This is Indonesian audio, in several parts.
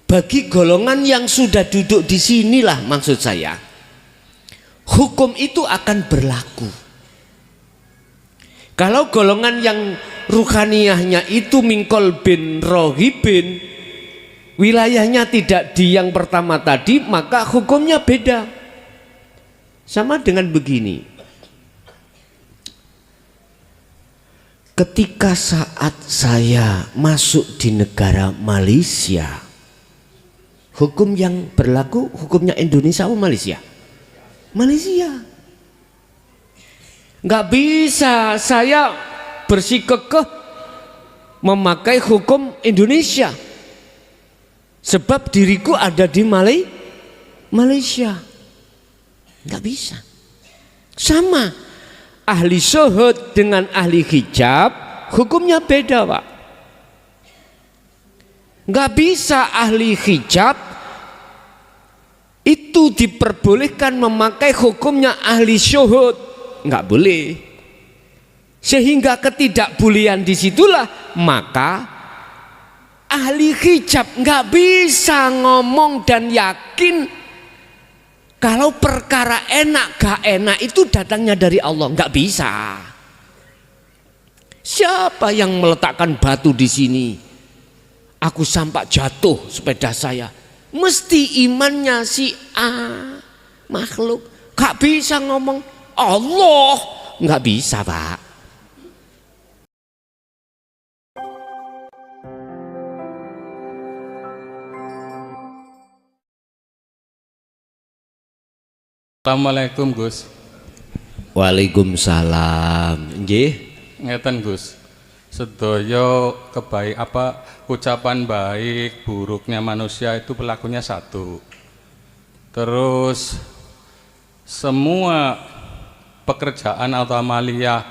Bagi golongan yang sudah duduk di sinilah maksud saya, hukum itu akan berlaku. Kalau golongan yang ruhaniyahnya itu mingkol bin rohibin, wilayahnya tidak di yang pertama tadi, maka hukumnya beda. Sama dengan begini, ketika saat saya masuk di negara Malaysia, hukum yang berlaku hukumnya Indonesia atau Malaysia? Malaysia. Nggak bisa saya bersikukuh memakai hukum Indonesia sebab diriku ada di Malaysia. Nggak bisa. Sama ahli syuhud dengan ahli hijab hukumnya beda, Pak. Nggak bisa ahli hijab itu diperbolehkan memakai hukumnya ahli syuhud, nggak boleh. Sehingga ketidakbolehan disitulah maka ahli hijab nggak bisa ngomong dan yakin kalau perkara enak gak enak itu datangnya dari Allah, nggak bisa. Siapa yang meletakkan batu di sini? Aku sampai jatuh sepeda saya, mesti imannya si A makhluk, gak bisa ngomong Allah, nggak bisa, Pak. Assalamualaikum, Gus. Waalaikumsalam. Nggih. Ngeten, Gus. Sedaya ucapan baik buruknya manusia itu pelakunya satu. Terus semua pekerjaan atau amaliyah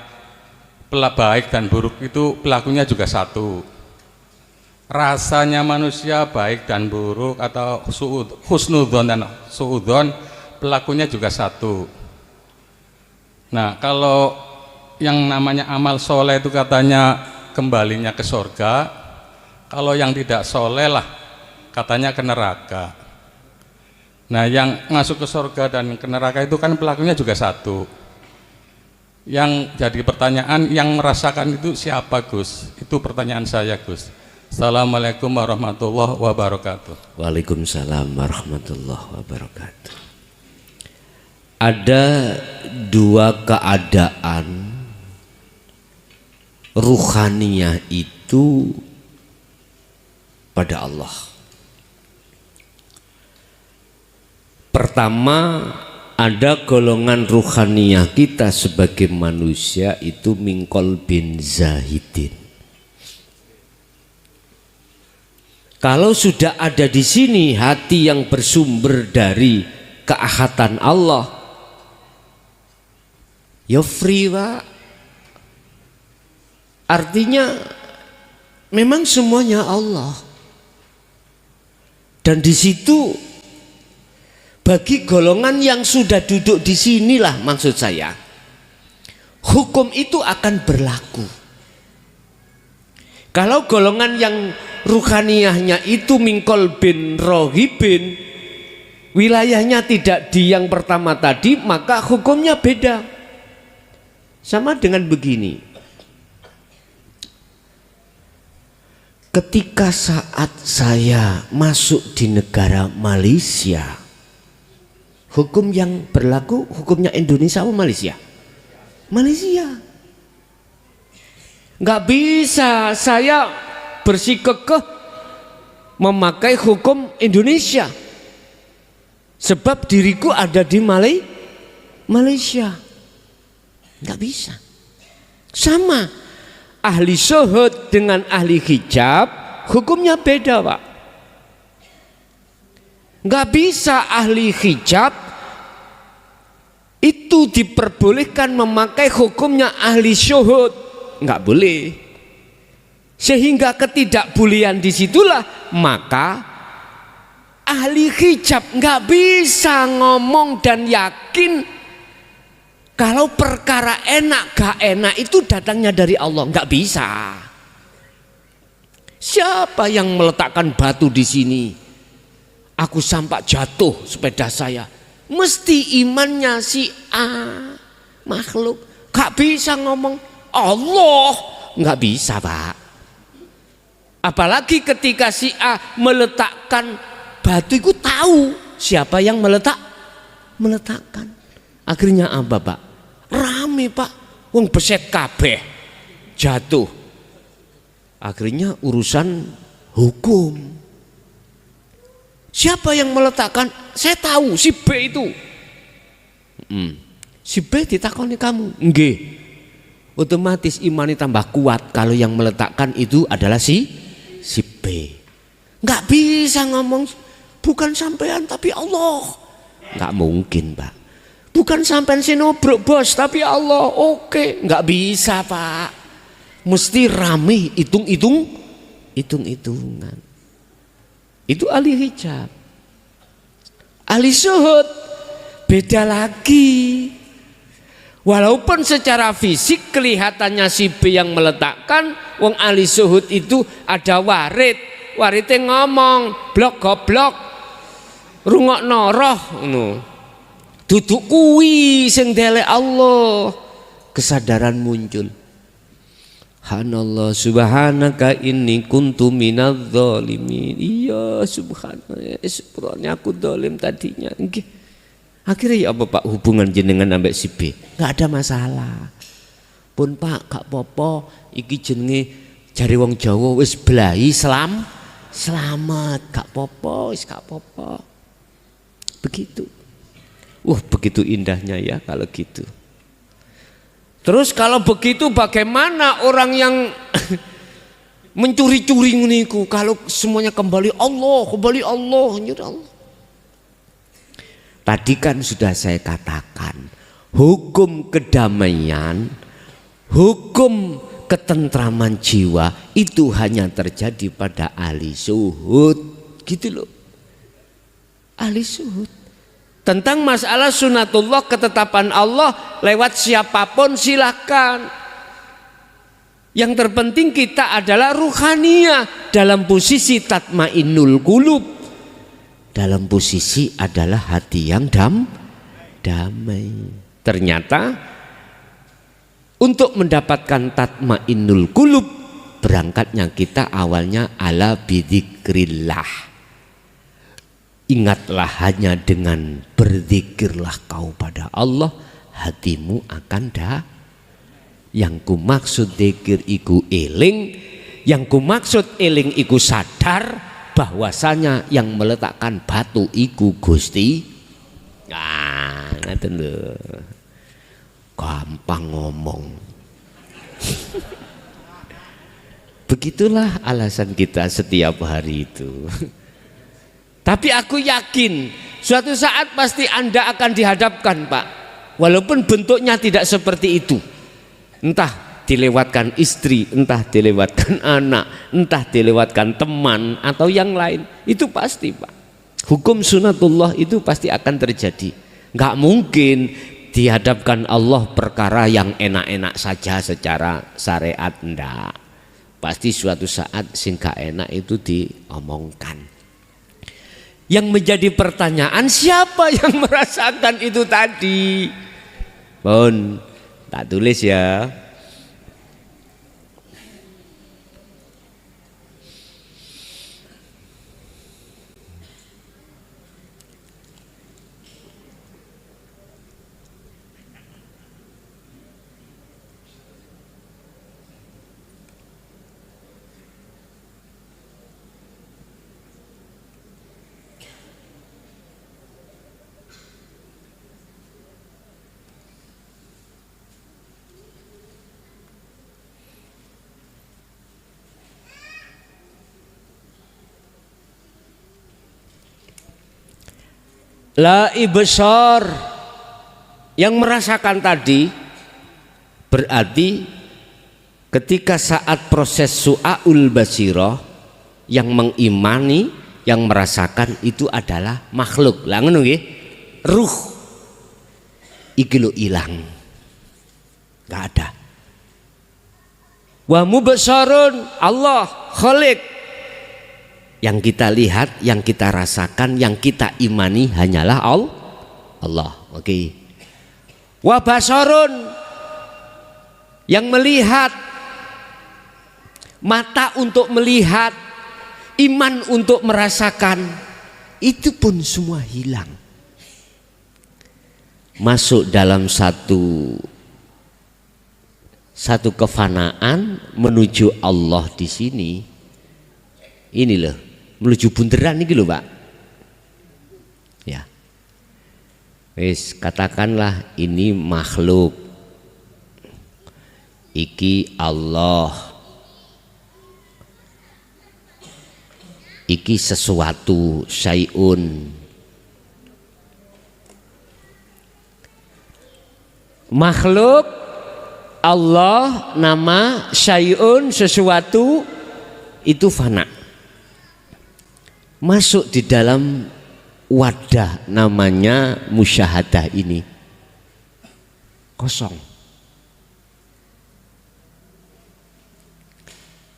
baik dan buruk itu pelakunya juga satu. Rasanya manusia baik dan buruk atau husnudzon dan suudzon pelakunya juga satu. Nah, kalau yang namanya amal soleh itu katanya kembalinya ke surga, kalau yang tidak soleh lah katanya ke neraka. Nah, yang masuk ke surga dan ke neraka itu kan pelakunya juga satu. Yang jadi pertanyaan, yang merasakan itu siapa, Gus? Itu pertanyaan saya, Gus. Assalamualaikum warahmatullahi wabarakatuh. Waalaikumsalam warahmatullahi wabarakatuh. Ada dua keadaan ruhaniyah itu pada Allah. Pertama, ada golongan ruhaniyah kita sebagai manusia itu mingkol bin zahidin. Kalau sudah ada di sini hati yang bersumber dari keahatan Allah, ya free, Pak. Artinya memang semuanya Allah. Dan di situ bagi golongan yang sudah duduk di sinilah maksud saya, hukum itu akan berlaku. Kalau golongan yang ruhaniyahnya itu mingkol bin rohibin, wilayahnya tidak di yang pertama tadi, maka hukumnya beda. Sama dengan begini, ketika saat saya masuk di negara Malaysia, hukum yang berlaku hukumnya Indonesia atau Malaysia? Malaysia. Nggak bisa saya bersikukuh memakai hukum Indonesia sebab diriku ada di Malaysia. Nggak bisa. Sama ahli syuhud dengan ahli hijab hukumnya beda, Pak. Nggak bisa ahli hijab itu diperbolehkan memakai hukumnya ahli syuhud, nggak boleh. Sehingga ketidakbolehan disitulah maka ahli hijab nggak bisa ngomong dan yakin kalau perkara enak gak enak itu datangnya dari Allah, nggak bisa. Siapa yang meletakkan batu di sini? Aku sampai jatuh sepeda saya. Mesti imannya si A makhluk. Gak bisa ngomong Allah, gak bisa Pak. Apalagi ketika si A meletakkan batu, itu tahu siapa yang meletakkan. Akhirnya apa Pak? Rame Pak, wong beset kabeh jatuh. Akhirnya urusan hukum. Siapa yang meletakkan? Saya tahu si B itu. Si B ditakoni kamu, nggih. Otomatis imannya tambah kuat kalau yang meletakkan itu adalah si B. Nggak bisa ngomong bukan sampean tapi Allah. Nggak mungkin Pak. Bukan sampean sinobrok bos tapi Allah. Oke, nggak bisa Pak. Mesti rame hitung-hitungan. Itu ahli hijab. Ahli syuhud beda lagi. Walaupun secara fisik kelihatannya si B yang meletakkan, wong ahli syuhud itu ada warid. Waridnya ngomong, blok goblok, rungokno roh ngono. Duduk kuwi sing delek Allah. Kesadaran muncul. Subhanallah, subhanaka inni kuntu minadz zalimin. Iya, subhanallah, sebenarnya aku zalim tadinya. Akhirnya ya apa Pak hubungan jenengan ambek si B? Enggak ada masalah. Pun Pak, gak apa-apa, iki jenenge jare wong Jawa wis blai selamat, gak apa-apa, wis gak apa-apa. Begitu. Begitu indahnya ya kalau gitu. Terus kalau begitu bagaimana orang yang mencuri-curi niku kalau semuanya kembali Allah. Tadi kan sudah saya katakan, hukum kedamaian, hukum ketentraman jiwa itu hanya terjadi pada ahli syuhud, gitu loh. Ahli syuhud. Tentang masalah sunatullah, ketetapan Allah lewat siapapun silakan. Yang terpenting kita adalah ruhaniyah dalam posisi tatmainnul qulub, dalam posisi adalah hati yang damai. Ternyata untuk mendapatkan tatmainnul qulub, berangkatnya kita awalnya ala bidzikrillah. Ingatlah hanya dengan berzikirlah kau pada Allah, hatimu akan yang ku maksud zikir iku eling, yang ku maksud eling iku sadar bahwasanya yang meletakkan batu iku Gusti. Ngaten lho. Gampang ngomong. Begitulah alasan kita setiap hari itu. Tapi aku yakin suatu saat pasti Anda akan dihadapkan Pak. Walaupun bentuknya tidak seperti itu. Entah dilewatkan istri, entah dilewatkan anak, entah dilewatkan teman atau yang lain. Itu pasti Pak. Hukum sunatullah itu pasti akan terjadi. Nggak mungkin dihadapkan Allah perkara yang enak-enak saja secara syariat, enggak. Pasti suatu saat sing gak enak itu diomongkan. Yang menjadi pertanyaan, siapa yang merasakan itu tadi? Bon, tak tulis ya. La ibsar, yang merasakan tadi berarti ketika saat proses su'aul basirah, yang mengimani, yang merasakan itu adalah makhluk. Lah ngono nggih. Ruh iki lho ilang. Enggak ada. Wa mubsarun Allah Khalik, Yang kita lihat, yang kita rasakan, yang kita imani hanyalah Allah. Oke. Wa basarun, yang melihat, mata untuk melihat, iman untuk merasakan, itu pun semua hilang. Masuk dalam satu kefanaan menuju Allah di sini. Ini loh, menuju bunderan ini loh Pak. Ya. Wis katakanlah ini makhluk. Iki Allah. Iki sesuatu, syai'un. Makhluk, Allah, nama, syai'un, sesuatu, itu fana. Masuk di dalam wadah namanya musyahadah ini kosong.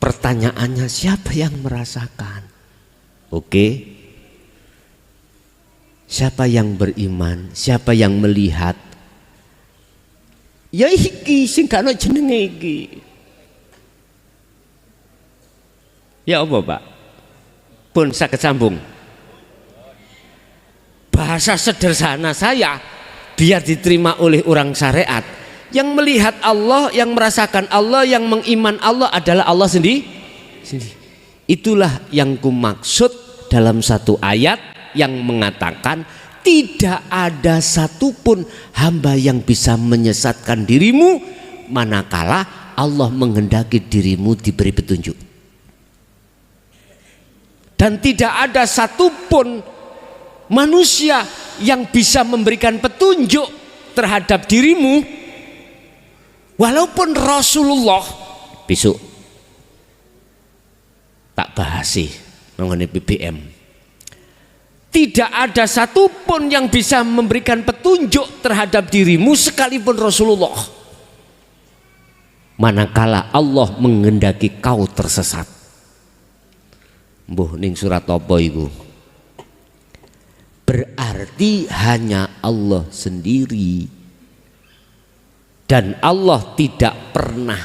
Pertanyaannya, siapa yang merasakan? Oke. Siapa yang beriman? Siapa yang melihat? Ya iki sing gak ono jenenge iki. Ya apa Pak? Pun saged sambung. Bahasa sederhana saya biar diterima oleh orang syariat. Yang melihat Allah, yang merasakan Allah, yang mengiman Allah adalah Allah sendiri. Itulah yang kumaksud dalam satu ayat yang mengatakan tidak ada satupun hamba yang bisa menyesatkan dirimu manakala Allah menghendaki dirimu diberi petunjuk. Dan tidak ada satupun manusia yang bisa memberikan petunjuk terhadap dirimu, walaupun Rasulullah. Besok tak bahas sih mengenai BBM. Tidak ada satupun yang bisa memberikan petunjuk terhadap dirimu sekalipun Rasulullah, manakala Allah menghendaki kau tersesat. Mbuh ning surat apa iku? Berarti hanya Allah sendiri, dan Allah tidak pernah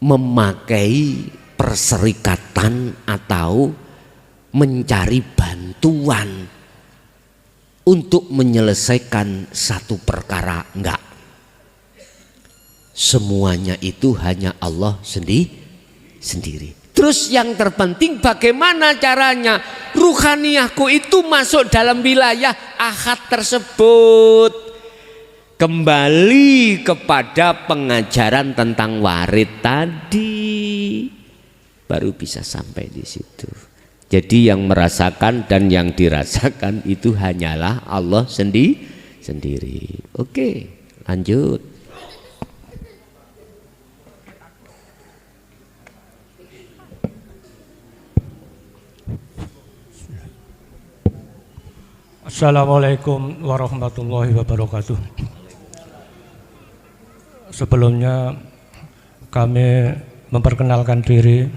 memakai perserikatan atau mencari bantuan untuk menyelesaikan satu perkara, enggak. Semuanya itu hanya Allah sendiri. Terus yang terpenting bagaimana caranya ruhaniyahku itu masuk dalam wilayah ahad tersebut. Kembali kepada pengajaran tentang warid tadi, baru bisa sampai di situ. Jadi yang merasakan dan yang dirasakan itu hanyalah Allah sendiri. Oke, lanjut. Assalamualaikum warahmatullahi wabarakatuh. Sebelumnya kami memperkenalkan diri.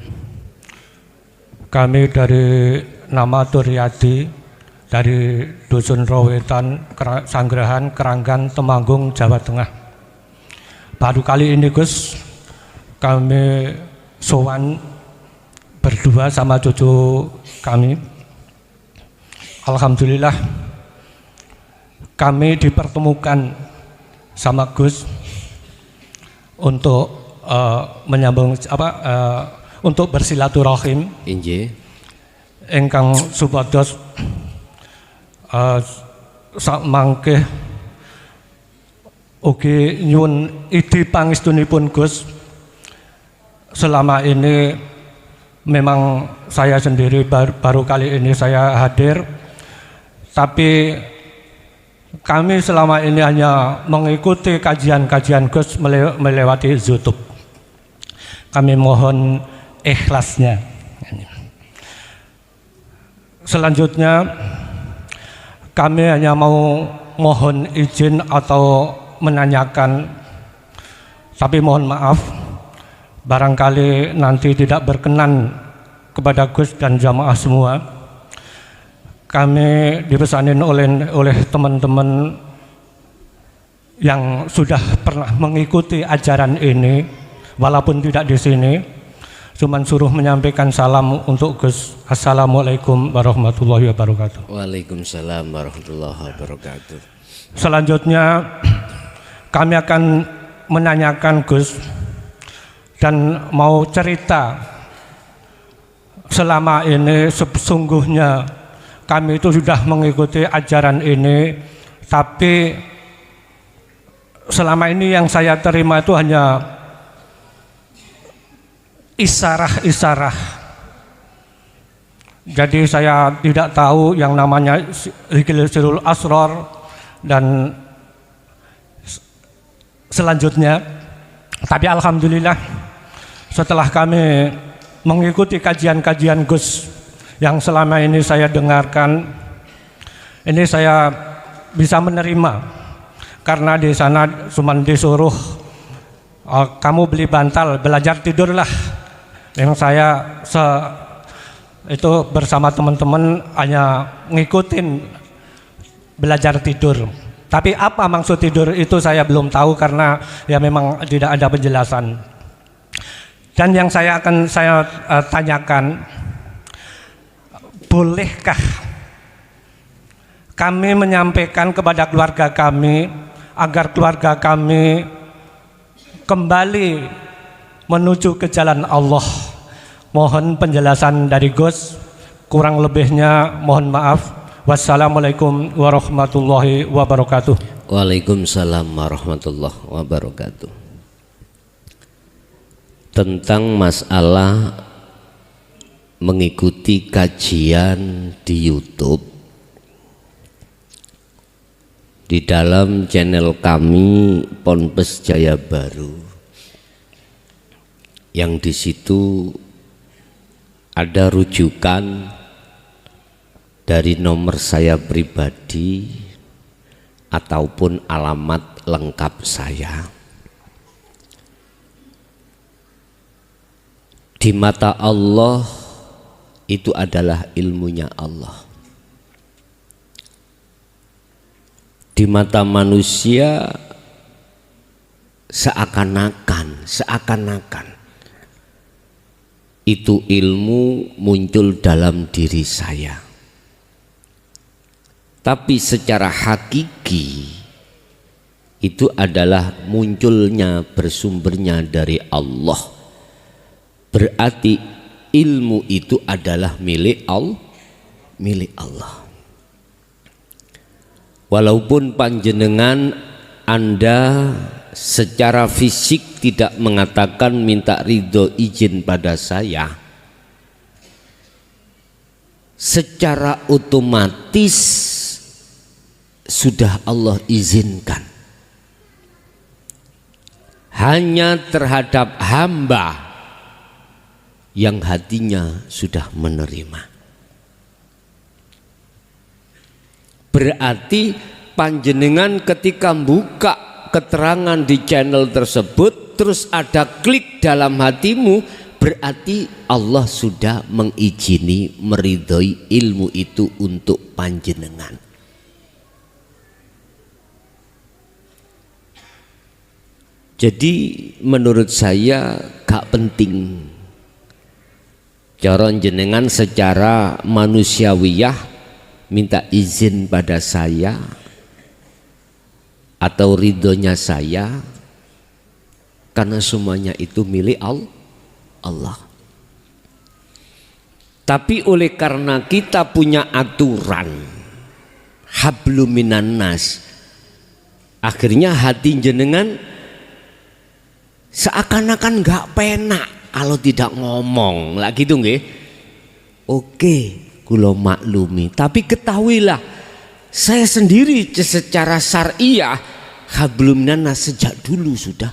Kami dari nama Turyadi dari Dusun Rowetan, Sanggerahan, Keranggan, Temanggung, Jawa Tengah. Baru kali ini Gus, kami sowan berdua sama cucu kami. Alhamdulillah kami dipertemukan sama Gus untuk menyambung untuk bersilaturahim. Injih. Ingkang supados sak mangke ugi nyuwun idi pangestunipun Gus. Selama ini memang saya sendiri baru kali ini saya hadir, tapi kami selama ini hanya mengikuti kajian-kajian Gus melewati YouTube. Kami mohon ikhlasnya. Selanjutnya kami hanya mau mohon izin atau menanyakan, tapi mohon maaf barangkali nanti tidak berkenan kepada Gus dan jamaah semua. Kami dipesanin oleh teman-teman yang sudah pernah mengikuti ajaran ini, walaupun tidak di sini, cuman suruh menyampaikan salam untuk Gus. Assalamualaikum warahmatullahi wabarakatuh. Waalaikumsalam warahmatullahi wabarakatuh. Selanjutnya kami akan menanyakan Gus dan mau cerita. Selama ini sesungguhnya kami itu sudah mengikuti ajaran ini, tapi selama ini yang saya terima itu hanya isarah-isarah. Jadi saya tidak tahu yang namanya Sirul Asror dan selanjutnya. Tapi alhamdulillah setelah kami mengikuti kajian-kajian Gus yang selama ini saya dengarkan, ini saya bisa menerima, karena di sana cuma disuruh kamu beli bantal, belajar tidurlah. Yang saya itu bersama teman-teman hanya ngikutin belajar tidur. Tapi apa maksud tidur itu saya belum tahu, karena ya memang tidak ada penjelasan. Dan yang saya akan tanyakan, bolehkah kami menyampaikan kepada keluarga kami agar keluarga kami kembali menuju ke jalan Allah? Mohon penjelasan dari Gus, kurang lebihnya mohon maaf. Wassalamualaikum warahmatullahi wabarakatuh. Waalaikumsalam warahmatullahi wabarakatuh. Tentang masalah mengikuti kajian di YouTube, di dalam channel kami Ponpes Jaya Baru, yang di situ ada rujukan dari nomor saya pribadi ataupun alamat lengkap saya. Di mata Allah itu adalah ilmunya Allah. Di mata manusia seakan-akan itu ilmu muncul dalam diri saya. Tapi secara hakiki itu adalah munculnya, bersumbernya dari Allah. Berarti ilmu itu adalah milik Allah. Walaupun panjenengan Anda secara fisik tidak mengatakan minta ridho izin pada saya, secara otomatis sudah Allah izinkan. Hanya terhadap hamba yang hatinya sudah menerima. Berarti panjenengan ketika buka keterangan di channel tersebut terus ada klik dalam hatimu, berarti Allah sudah mengizini, meridhoi ilmu itu untuk panjenengan. Jadi menurut saya gak penting cara jenengan secara manusiawiyah minta izin pada saya atau ridhonya saya, karena semuanya itu milik Allah. Tapi oleh karena kita punya aturan hablum minan nas, akhirnya hati jenengan seakan-akan gak penak kalau tidak ngomong lah gitu nggih. Oke, kula maklumi, tapi ketahuilah saya sendiri secara syariah hablum minan nas sejak dulu sudah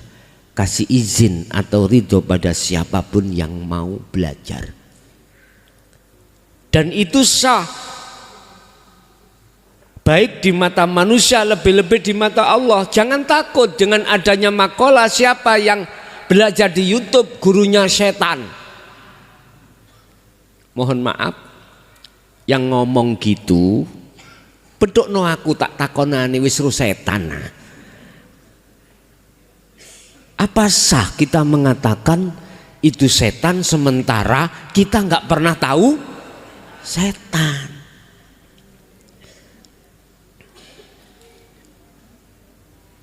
kasih izin atau ridho pada siapapun yang mau belajar, dan itu sah, baik di mata manusia, lebih-lebih di mata Allah. Jangan takut dengan adanya makalah siapa yang belajar di YouTube gurunya setan. mohon maaf, yang ngomong gitu bedokno aku tak takonane wis ro setan. Apa sah kita mengatakan itu setan sementara kita nggak pernah tahu setan?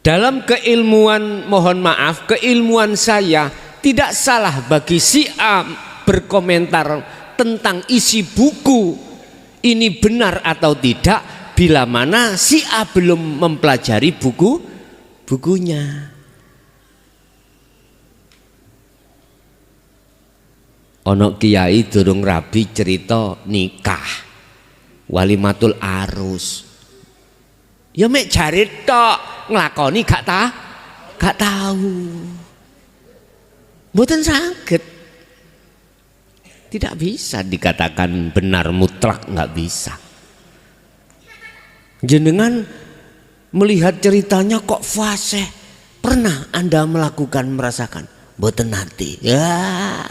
Dalam keilmuan, mohon maaf, keilmuan saya tidak salah bagi si A berkomentar tentang isi buku ini benar atau tidak bila mana si A belum mempelajari bukunya. Ono kiai durung rabi cerita nikah walimatul arus, ya mek jare tok, nglakoni gak tahu, mboten saged. Tidak bisa dikatakan benar mutlak, nggak bisa. Jenengan melihat ceritanya kok fasih, pernah Anda merasakan? Mboten nanti ya,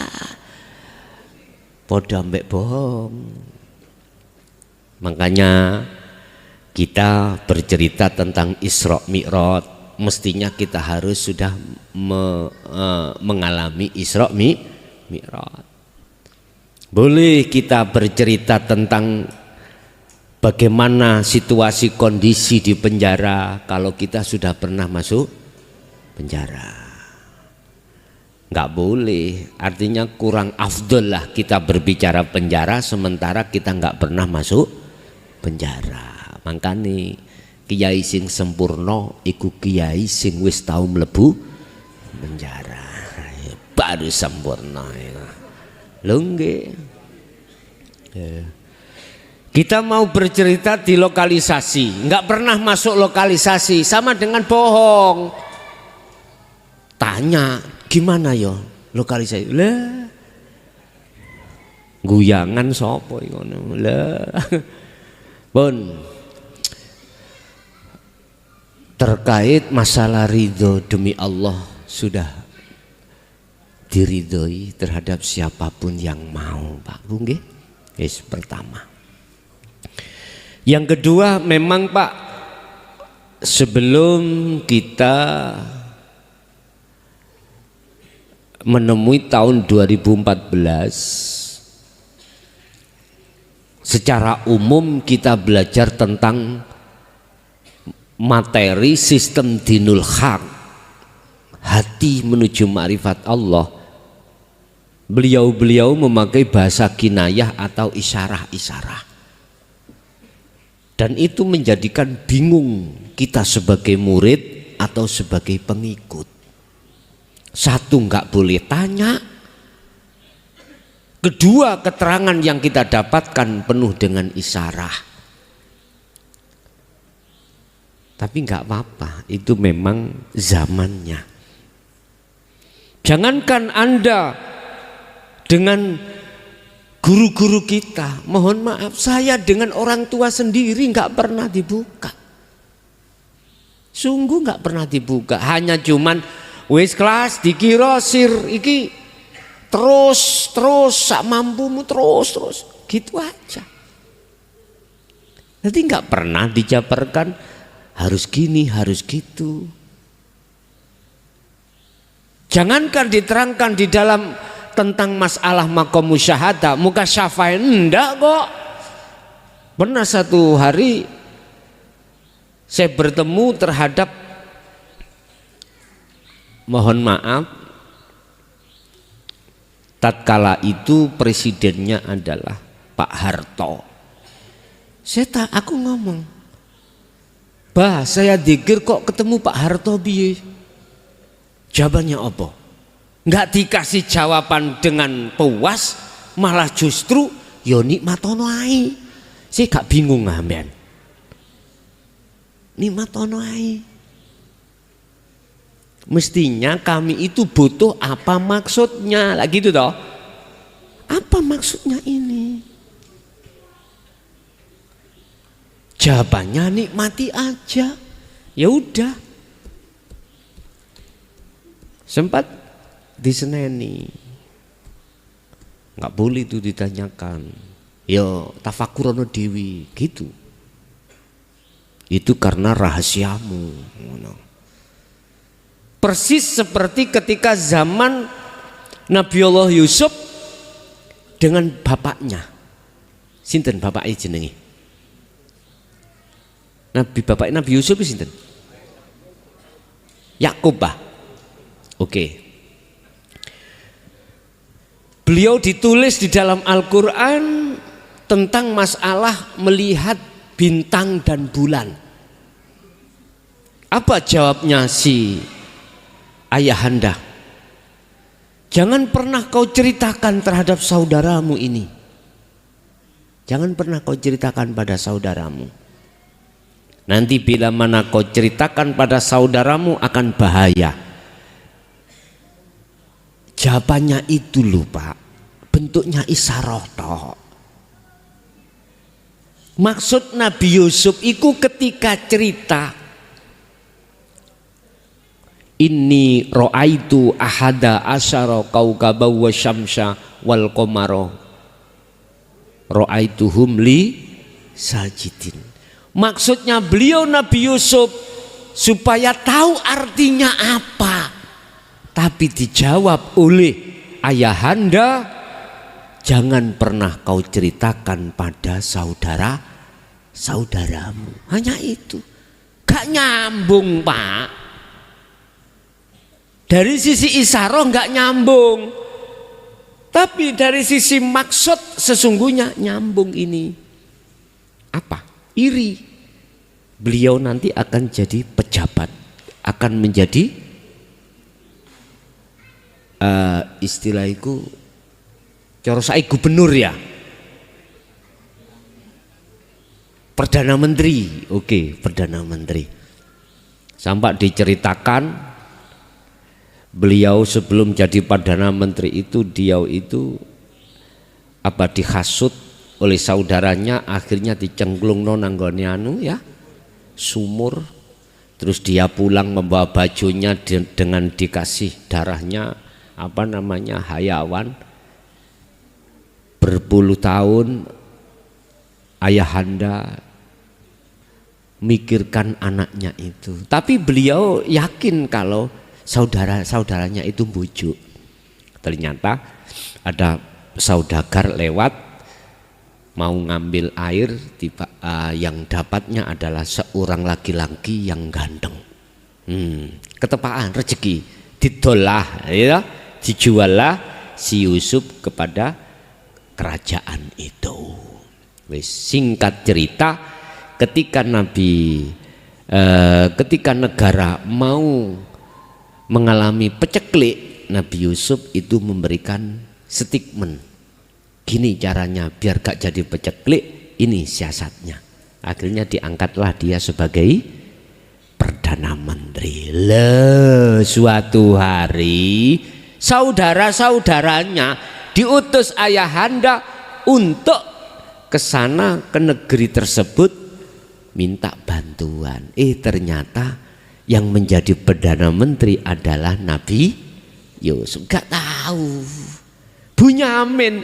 podo ambek bohong. Makanya kita bercerita tentang Isra Mi'raj, mestinya kita harus sudah mengalami Isra Mi'raj. Boleh kita bercerita tentang bagaimana situasi kondisi di penjara kalau kita sudah pernah masuk penjara. Nggak boleh, artinya kurang afdol lah kita berbicara penjara sementara kita nggak pernah masuk penjara. Makanya kiai sing sempurna iku kiai sing wis tau mlebu penjara, baru sempurna ya. Lungge. Kita mau bercerita di lokalisasi, nggak pernah masuk lokalisasi, sama dengan bohong. Tanya gimana yo lokalisasi, lah guyangan sopo ngono lah. Bon, terkait masalah ridho, demi Allah sudah diridhoi terhadap siapapun yang mau, Pak Bu nggih. Yes, pertama. Yang kedua, memang Pak, sebelum kita menemui tahun 2014, secara umum kita belajar tentang materi sistem dinul haq, hati menuju ma'rifat Allah. Beliau-beliau memakai bahasa kinayah atau isyarah-isyarah, dan itu menjadikan bingung kita sebagai murid atau sebagai pengikut. Satu, nggak boleh tanya. Kedua, keterangan yang kita dapatkan penuh dengan isyarah. Tapi nggak apa-apa, itu memang zamannya. Jangankan Anda dengan guru-guru kita, mohon maaf, saya dengan orang tua sendiri nggak pernah dibuka, sungguh nggak pernah dibuka. Hanya cuman wis kelas dikira sir iki terus sak mampumu terus gitu aja. Jadi nggak pernah dijabarkan harus gini harus gitu. Jangankan diterangkan di dalam tentang masalah makom musyahadah, muka syafain enggak kok. Pernah satu hari saya bertemu terhadap, mohon maaf, tatkala itu presidennya adalah Pak Harto. Aku ngomong, bah saya dikir kok ketemu Pak Harto biye. Jawabannya apa? Nggak dikasih jawaban dengan puas, malah justru yo nikmatono ae. Saya gak bingung ambean. Nikmatono ae. Mestinya kami itu butuh apa maksudnya, lah gitu toh. Apa maksudnya ini? Jawabannya nikmati aja. Ya udah. Sempat diseneni. nggak boleh itu ditanyakan. Yo tafakurono dewi gitu. Itu karena rahasiamu. Persis seperti ketika zaman Nabiullah Yusuf dengan bapaknya. Sinten bapaknya jenenge? Bapaknya Nabi Yusuf sinten? Yakub bah. Oke. Beliau ditulis di dalam Al-Quran tentang masalah melihat bintang dan bulan. Apa jawabnya si ayahanda? Jangan pernah kau ceritakan terhadap saudaramu ini. Jangan pernah kau ceritakan pada saudaramu. Nanti bila mana kau ceritakan pada saudaramu akan bahaya. Jawabannya itu loh Pak, bentuknya isyarah toh. Maksud Nabi Yusuf itu ketika cerita, inni ro'aitu ahada asyara kaukaba wa syamsa wal qamara ro'aituhum li sajidin. Maksudnya beliau Nabi Yusuf supaya tahu artinya apa, tapi dijawab oleh ayahanda, jangan pernah kau ceritakan pada saudaramu. Hanya itu. Gak nyambung Pak. Dari sisi isyarah gak nyambung, tapi dari sisi maksud sesungguhnya nyambung. Ini apa? Iri. Beliau nanti akan jadi pejabat, akan menjadi istilah itu cara saya gubernur ya, perdana menteri. Oke, perdana menteri. Sampai diceritakan beliau sebelum jadi perdana menteri itu, dia itu dihasut oleh saudaranya, akhirnya dicengklung nanggone ya sumur. Terus dia pulang membawa bajunya dengan dikasih darahnya hayawan. Berpuluh tahun ayahanda mikirkan anaknya itu, tapi beliau yakin kalau saudaranya itu bujuk. Ternyata ada saudagar lewat mau ngambil air, yang dapatnya adalah seorang laki-laki yang ganteng. Ketepaan rezeki, didolah ya, dijuallah si Yusuf kepada kerajaan itu. Singkat cerita, ketika ketika negara mau mengalami peceklik, Nabi Yusuf itu memberikan statement. Gini caranya biar gak jadi peceklik, ini siasatnya. Akhirnya diangkatlah dia sebagai perdana menteri. Suatu hari saudara-saudaranya diutus ayahanda untuk ke sana, ke negeri tersebut minta bantuan. Ternyata yang menjadi perdana menteri adalah Nabi Yusuf. Gak tahu. Bunyamin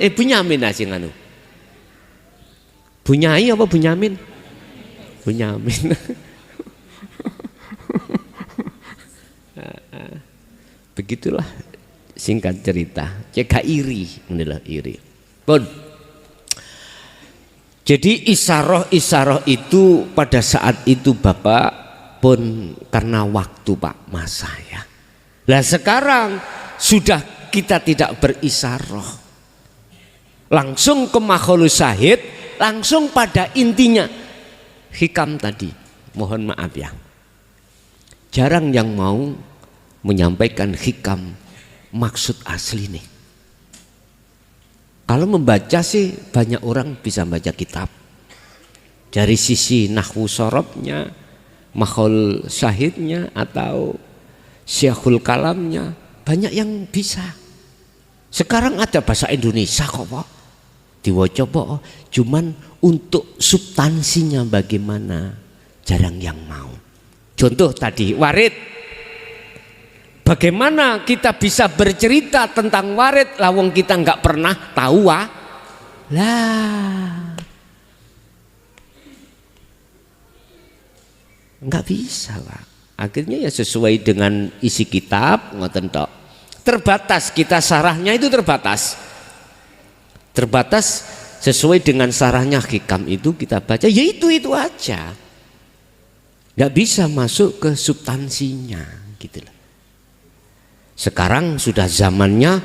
asing anu. Bunyai apa Bunyamin? Bunyamin. Begitulah singkat cerita. Cek iri, inilah iri. Pun. Jadi isyarah itu pada saat itu Bapak pun karena waktu Pak masa ya. Lah sekarang sudah kita tidak berisyarah, langsung ke makhlus syahid, langsung pada intinya. Hikam tadi, mohon maaf ya, jarang yang mau menyampaikan hikam maksud asli nih. Kalau membaca sih banyak orang bisa baca kitab dari sisi nahwu sorobnya, makhlul syahidnya atau syekhul kalamnya, banyak yang bisa. Sekarang ada bahasa Indonesia kok Pak, diwaca Pak, cuman untuk substansinya bagaimana jarang yang mau. Contoh tadi warid, Bagaimana kita bisa bercerita tentang warid lawang kita nggak pernah tahu lah. Nggak bisa Pak. Akhirnya ya sesuai dengan isi kitab ngoten tok. Terbatas kita sarahnya itu terbatas. Terbatas sesuai dengan sarahnya hikam itu kita baca ya itu aja. Nggak bisa masuk ke substansinya gitu loh. Sekarang sudah zamannya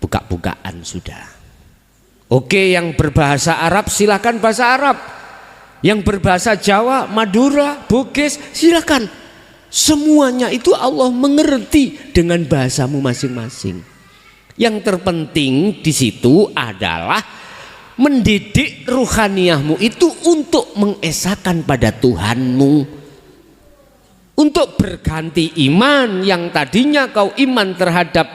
buka-bukaan sudah. Oke, yang berbahasa Arab silakan bahasa Arab. Yang berbahasa Jawa, Madura, Bugis silakan. Semuanya itu Allah mengerti dengan bahasamu masing-masing. Yang terpenting di situ adalah mendidik ruhaniyahmu itu untuk mengesahkan pada Tuhanmu. Untuk berganti iman yang tadinya kau iman terhadap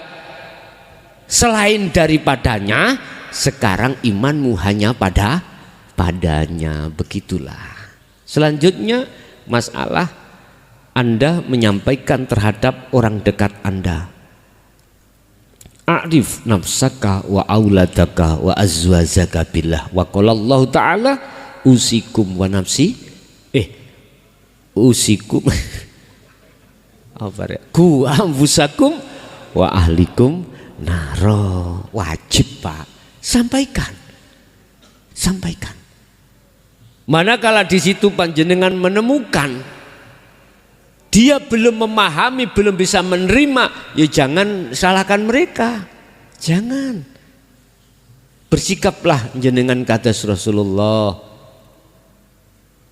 selain daripadanya, sekarang imanmu hanya padanya. Begitulah. Selanjutnya masalah Anda menyampaikan terhadap orang dekat Anda. A'rif nafsaka wa auladaka wa azwajaka billah wa qala Allah ta'ala usikum wa nafsi usikum apa ya? Ku anfusakum wa ahlikum naro. Wajib Pak, sampaikan. Manakala di situ panjenengan menemukan dia belum memahami, belum bisa menerima, ya jangan salahkan mereka. Jangan. Bersikaplah jenengan kata Rasulullah.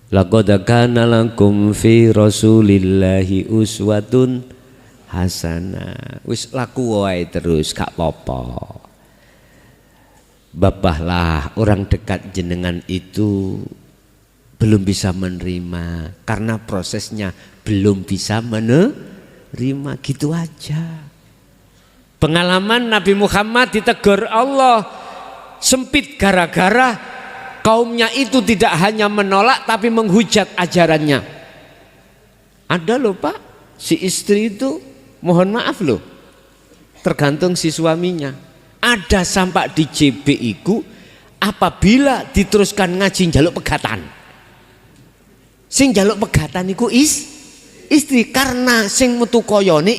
Laqad kana lakum fi Rasulillahi uswatun hasanah. Wis laku wae terus gak apa-apa. Babahlah orang dekat jenengan itu belum bisa menerima karena prosesnya belum bisa menerima, gitu aja. Pengalaman Nabi Muhammad ditegur Allah sempit gara-gara kaumnya itu tidak hanya menolak tapi menghujat ajarannya. Ada loh Pak, si istri itu mohon maaf loh, tergantung si suaminya. Ada sampai di JB itu apabila diteruskan ngaji njaluk pegatan. Sing njaluk pegatan iku istri karena sing metu koyone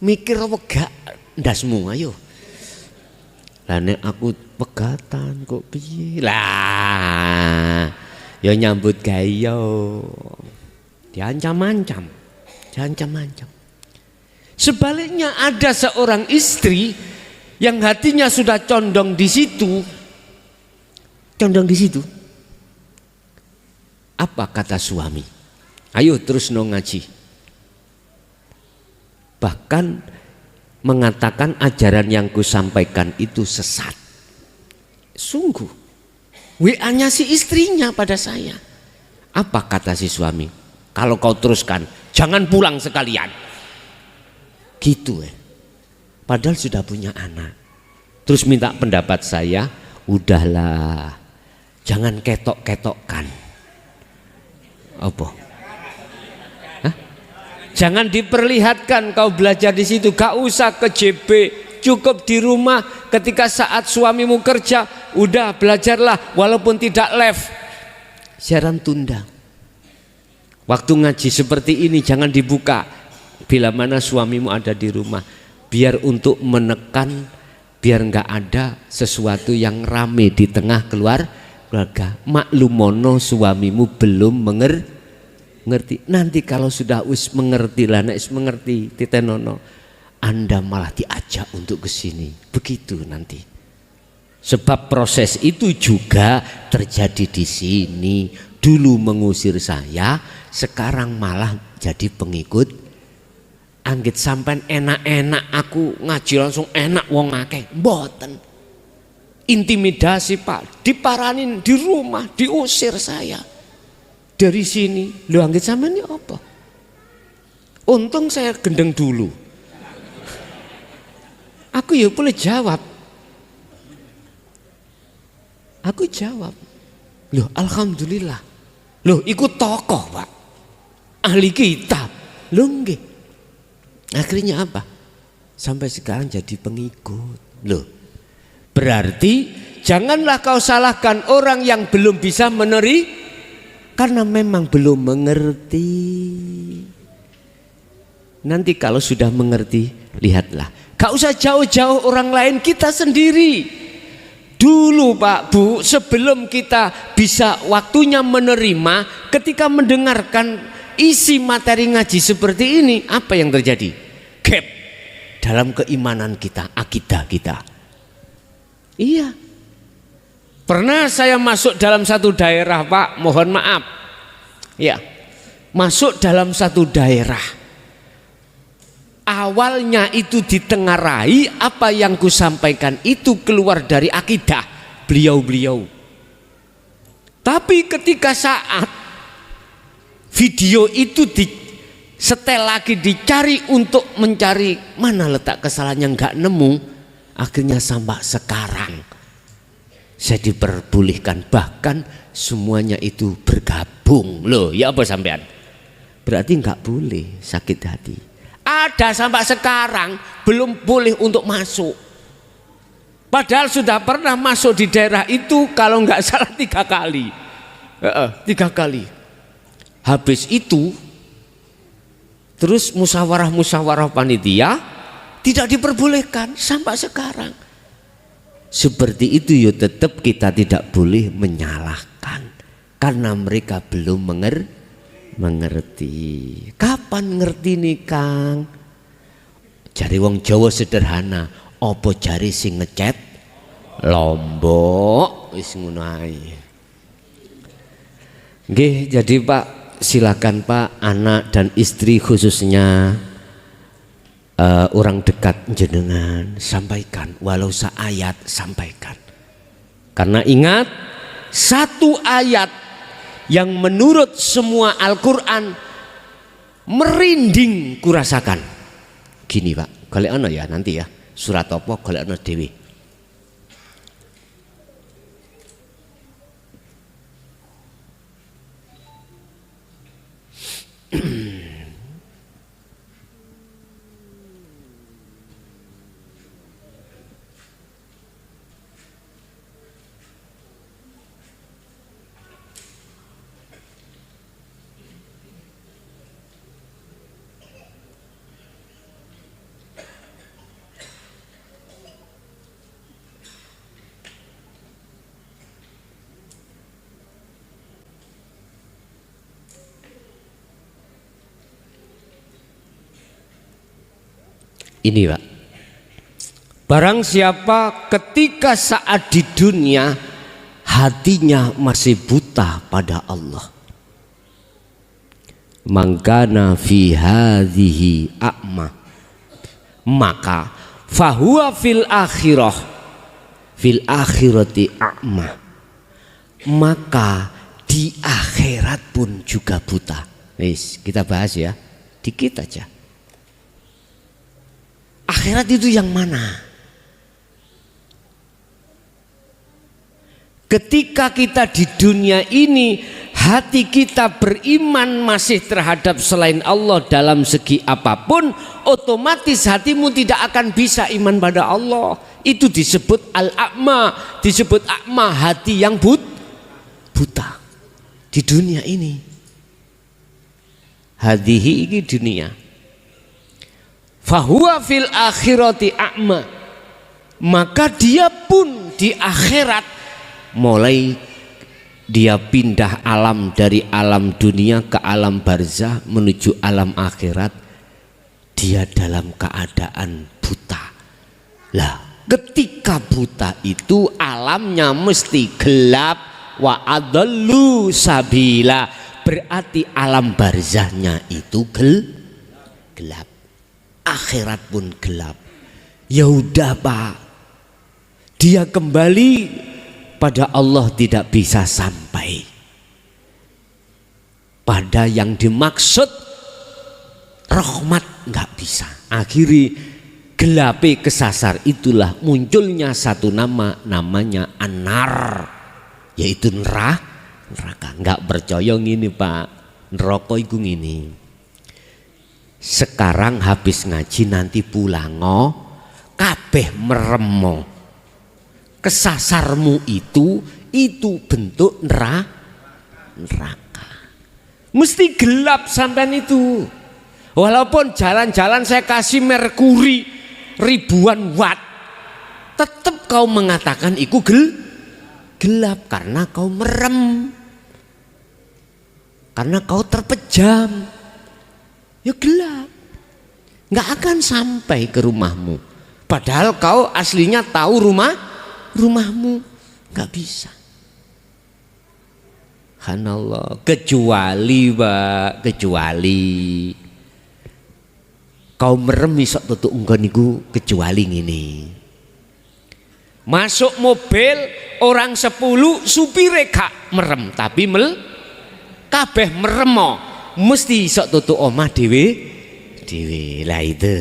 mikir wegak ndasmu ayo. Lah nek aku pegatan kok piye? Lah ya nyambut gawe yo. Diancam-ancam. Sebaliknya ada seorang istri yang hatinya sudah condong di situ. Apa kata suami? Ayo terus no ngaji. Bahkan mengatakan ajaran yang kusampaikan itu sesat. Sungguh. WA-nya si istrinya pada saya. Apa kata si suami? Kalau kau teruskan, jangan pulang sekalian. Gitu Padahal sudah punya anak. Terus minta pendapat saya, udahlah, jangan ketok-ketokkan. Apa? Hah? Jangan diperlihatkan kau belajar di situ, gak usah ke JB, cukup di rumah. Ketika saat suamimu kerja, udah belajarlah walaupun tidak live. Siaran tunda. Waktu ngaji seperti ini jangan dibuka bila mana suamimu ada di rumah, biar untuk menekan, biar nggak ada sesuatu yang rame di tengah keluarga. Maklumono suamimu belum mengerti. Nanti kalau sudah mengerti lah, mengerti titenono, Anda malah diajak untuk ke sini. Begitu nanti. Sebab proses itu juga terjadi di sini. Dulu mengusir saya, sekarang malah jadi pengikut. Anggit sampai enak-enak aku ngaji langsung enak wong akeh. Mboten. Intimidasi Pak, diparanin di rumah, diusir saya dari sini. Lho anggit sampean ini apa? Untung saya gendeng dulu. Aku ya boleh jawab. Aku jawab. Loh alhamdulillah. Loh ikut tokoh Pak, ahli kitab. Loh nggih. Akhirnya apa? Sampai sekarang jadi pengikut. Loh, berarti janganlah kau salahkan orang yang belum bisa karena memang belum mengerti. Nanti kalau sudah mengerti, lihatlah. Gak usah jauh-jauh orang lain, kita sendiri. Dulu Pak Bu, sebelum kita bisa waktunya menerima, ketika mendengarkan isi materi ngaji seperti ini, apa yang terjadi? Gap dalam keimanan kita, akidah kita. Iya. Pernah saya masuk dalam satu daerah Pak, mohon maaf. Ya, masuk dalam satu daerah. Awalnya itu ditengarai, apa yang kusampaikan itu keluar dari akidah beliau-beliau. Tapi ketika saat video itu setel lagi dicari untuk mencari mana letak kesalahannya nggak nemu, akhirnya sampai sekarang saya diperbolehkan, bahkan semuanya itu bergabung. Loh ya apa sampean? Berarti nggak boleh sakit hati. Ada sampai sekarang belum boleh untuk masuk, padahal sudah pernah masuk di daerah itu kalau nggak salah 3 kali. 3 kali. Habis itu terus musyawarah panitia tidak diperbolehkan sampai sekarang. Seperti itu ya, tetap kita tidak boleh menyalahkan karena mereka belum mengerti. Kapan ngerti nih Kang? Jari wong Jawa sederhana, opo jari sing ngecet Lombok, wis ngono ae. Nggih, jadi Pak, silakan Pak, anak dan istri khususnya orang dekat jenengan sampaikan, walau seayat sampaikan. Karena ingat, satu ayat yang menurut semua Al-Quran merinding kurasakan. Gini Pak, golek ana ya nanti ya, surat apa golek ana dhewe. Ini Pak, barang siapa ketika saat di dunia hatinya masih buta pada Allah, mangkana fi hadhihi a'ma, maka fahuwa fil akhirati a'ma, maka di akhirat pun juga buta. Wis, kita bahas ya, dikit aja. Akhirat itu yang mana? Ketika kita di dunia ini hati kita beriman masih terhadap selain Allah dalam segi apapun, otomatis hatimu tidak akan bisa iman pada Allah. Itu disebut al-a'ma, disebut a'ma, hati yang buta di dunia ini. Hadhihi ini dunia. Fahuwa fil akhirati a'ma, maka dia pun di akhirat, mulai dia pindah alam dari alam dunia ke alam barzah menuju alam akhirat, dia dalam keadaan buta. Lah ketika buta itu alamnya mesti gelap, wa adallu sabila, berarti alam barzahnya itu gelap. Akhirat pun gelap. Ya udah Pak, dia kembali pada Allah tidak bisa sampai pada yang dimaksud rahmat, nggak bisa. Akhirnya gelape kesasar, itulah munculnya satu nama, namanya anar, yaitu neraka. Nggak percaya gini Pak, neraka itu gini. Sekarang habis ngaji nanti pulang kabeh meremo. Kesasarmu itu bentuk neraka. Mesti gelap sampean itu. Walaupun jalan-jalan saya kasih merkuri ribuan watt, tetap kau mengatakan itu gelap karena kau merem. Karena kau terpejam. Ya gelap. Nggak akan sampai ke rumahmu. Padahal kau aslinya tahu rumahmu. Nggak bisa. Subhanallah. Kecuali kau merem isok tutuk enggon niku, kecuali ngene. Masuk mobil orang 10 supire gak merem tapi kabeh meremo. Mesti isok tutuk omah dhewe lah itu.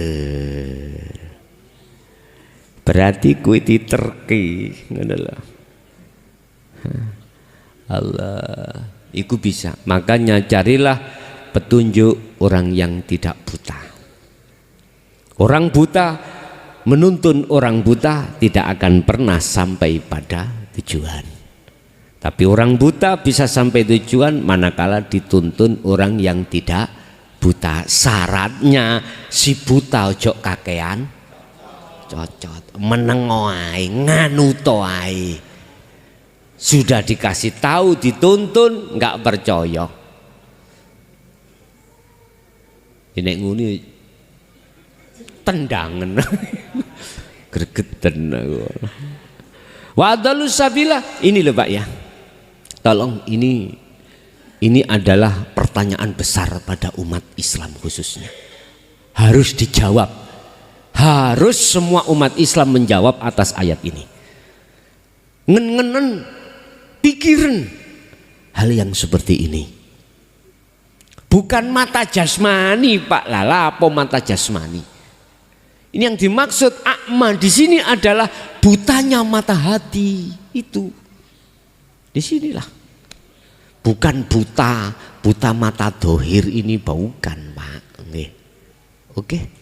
Berarti kuwi diterki ngono lho. Allah, itu bisa. Makanya carilah petunjuk orang yang tidak buta. Orang buta menuntun orang buta tidak akan pernah sampai pada tujuan. Tapi orang buta bisa sampai tujuan manakala dituntun orang yang tidak buta. Syaratnya si buta ojo kakean cocot, menengo ae, nganuto ae. Sudah dikasih tahu, dituntun, nggak percaya. Ini nguni tendangan, gregeten aku. Wadalus sabila, ini loh Pak ya. Tolong ini adalah pertanyaan besar pada umat Islam khususnya. Harus dijawab. Harus semua umat Islam menjawab atas ayat ini. Ngen-ngenen pikiran hal yang seperti ini. Bukan mata jasmani Pak Lala, apa mata jasmani. Ini yang dimaksud akma di sini adalah butanya mata hati itu. Di sinilah. Bukan buta mata dohir ini bukan Pak. Oke.